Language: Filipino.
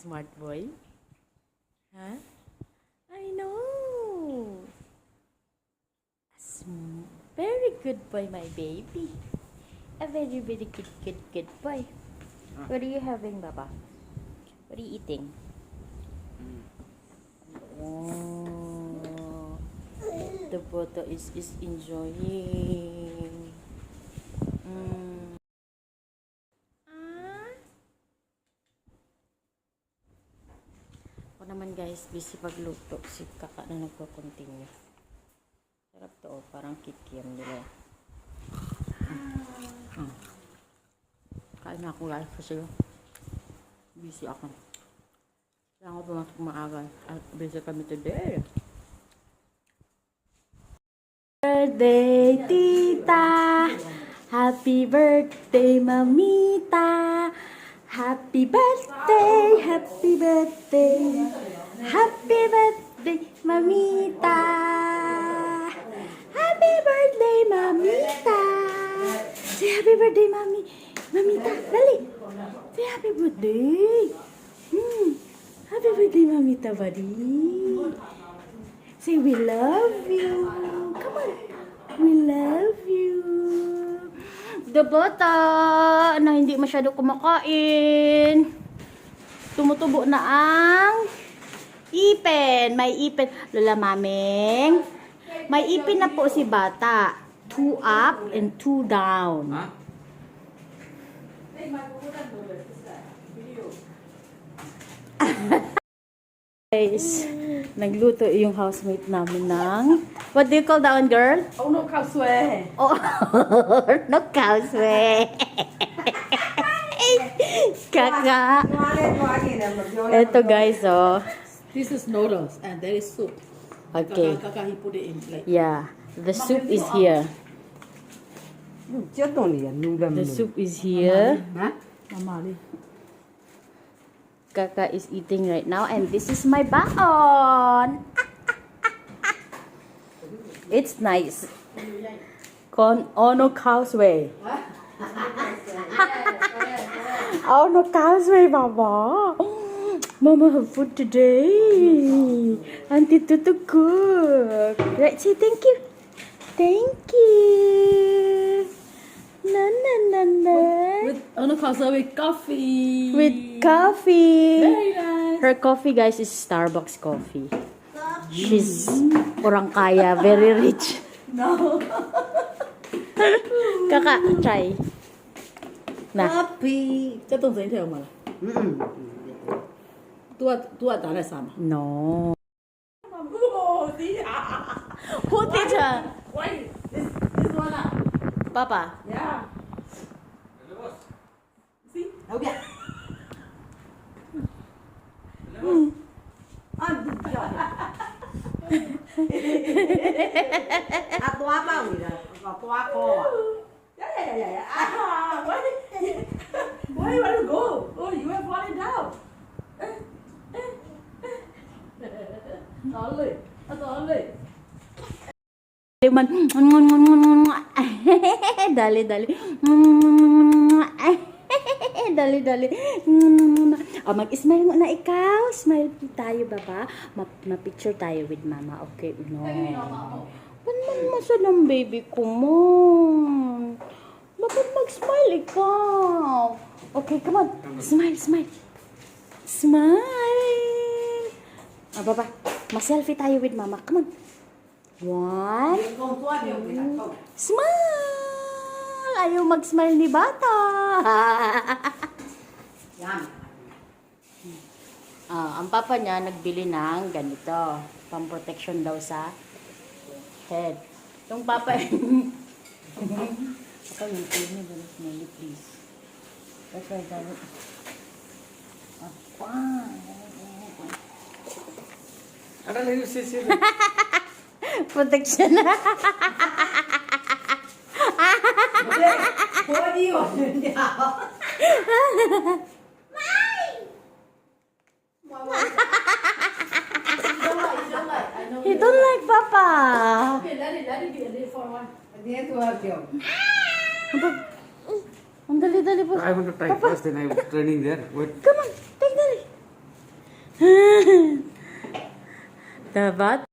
Smart boy. Huh? I know. Very good boy, my baby. A very, very good boy. What are you having, Baba? What are you eating? Oh, the butter is enjoying. Ako naman guys, busy pagluto. Si Kaka na nagko-continue. Sarap to, parang kikiam nila. Kain na ako guys kasi busy ako. Kailangan ko pumasok maaga. At busy kami today. Birthday, tita! Happy birthday, mamita! Happy birthday, happy birthday, happy birthday, mamita! Happy birthday, mamita! Say happy birthday, mamita! Dali! Say happy birthday! Happy birthday, mamita, buddy! Say we love you! Come on! We love you! The bata na hindi masyado kumakain. Tumutubo na ang ipin. May ipin. Lola Maming. May ipin na po si bata. 2 up and 2 down. Huh? Guys, nagluto yung housemate namin ng what do you call that one, girl? Oh, no, kauswe. Oh, no kauswe. Kaka. Eto guys, oh. This is noodles and there is soup. Okay. Kaka, he put it in like. Yeah, the soup is here. The soup is here. Mamali. Kaka is eating right now, and this is my baon. It's nice. Ono Causeway. Ono Causeway, Mama. Mama have food today. Auntie Tutu cook. Right, say thank you. Thank you. Na na na na. With ono kauswe with coffee. With coffee. Very nice. Her coffee, guys, is Starbucks coffee. She's orang kaya, very rich. No. Kaka, try. Na. Coffee. 这动作你听吗？多打来啥嘛？ No. Oh, dear. Who teacher? Why? This one ah. Papa. Yeah. See? Đâu biết. Toa bao gì rồi? Còn toa cô à? Yeah. Where you want to go? Oh, you are falling down. Sorry. Man. Dali. Dali. Oh, mag-smile mo na ikaw. Smile tayo, baba. Ma-picture tayo with mama. Okay, no. Ba't masa ng baby ko mo? Bakit mag-smile ikaw? Okay, come on. Smile. Smile. Ah, baba. Ma-selfie tayo with mama. Come on. 1. Smile! Ayaw mag-smile ni bata. Ang papa niya nagbili ng ganito. Pang-protection daw sa head. Yung papa... Papa, yung tayo niya, ganun smelly, please. That's why ganun. Protection. What do you want to do? You don't like Papa. Okay, let it be a little for one. Ang dali-dali po. I want to try first, then I was training there. Wait. Come on, take dali. Dapat?